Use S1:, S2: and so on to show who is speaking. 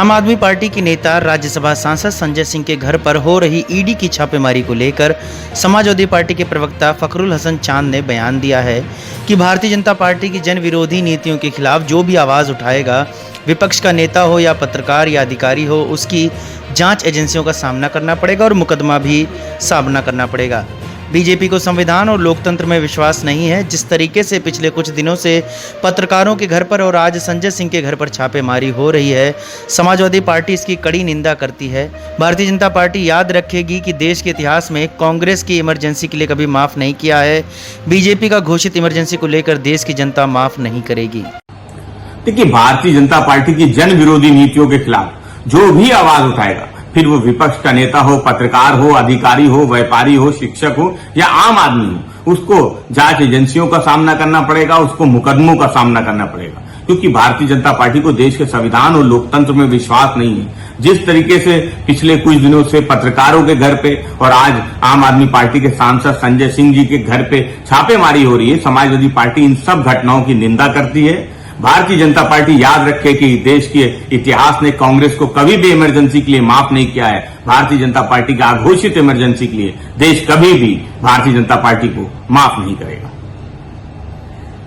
S1: आम आदमी पार्टी के नेता राज्यसभा सांसद संजय सिंह के घर पर हो रही ईडी की छापेमारी को लेकर समाजवादी पार्टी के प्रवक्ता फखरुल हसन चांद ने बयान दिया है कि भारतीय जनता पार्टी की जन विरोधी नीतियों के खिलाफ जो भी आवाज़ उठाएगा, विपक्ष का नेता हो या पत्रकार या अधिकारी हो, उसकी जांच एजेंसियों का सामना करना पड़ेगा और मुकदमा भी सामना करना पड़ेगा। बीजेपी को संविधान और लोकतंत्र में विश्वास नहीं है। जिस तरीके से पिछले कुछ दिनों से पत्रकारों के घर पर और आज संजय सिंह के घर पर छापेमारी हो रही है, समाजवादी पार्टी इसकी कड़ी निंदा करती है। भारतीय जनता पार्टी याद रखेगी कि देश के इतिहास में कांग्रेस की इमरजेंसी के लिए कभी माफ़ नहीं किया है। बीजेपी का घोषित इमरजेंसी को लेकर देश की जनता माफ़ नहीं करेगी।
S2: देखिए, भारतीय जनता पार्टी की जन विरोधी नीतियों के खिलाफ जो भी आवाज उठाएगा, फिर वो विपक्ष का नेता हो, पत्रकार हो, अधिकारी हो, व्यापारी हो, शिक्षक हो या आम आदमी हो, उसको जांच एजेंसियों का सामना करना पड़ेगा, उसको मुकदमों का सामना करना पड़ेगा। क्योंकि भारतीय जनता पार्टी को देश के संविधान और लोकतंत्र में विश्वास नहीं है। जिस तरीके से पिछले कुछ दिनों से पत्रकारों के घर पे और आज आम आदमी पार्टी के सांसद संजय सिंह जी के घर पे छापेमारी हो रही है, समाजवादी पार्टी इन सब घटनाओं की निंदा करती है। भारतीय जनता पार्टी याद रखे कि देश के इतिहास ने कांग्रेस को कभी भी इमरजेंसी के लिए माफ नहीं किया है। भारतीय जनता पार्टी की अघोषित इमरजेंसी के लिए देश कभी भी भारतीय जनता पार्टी को माफ नहीं करेगा।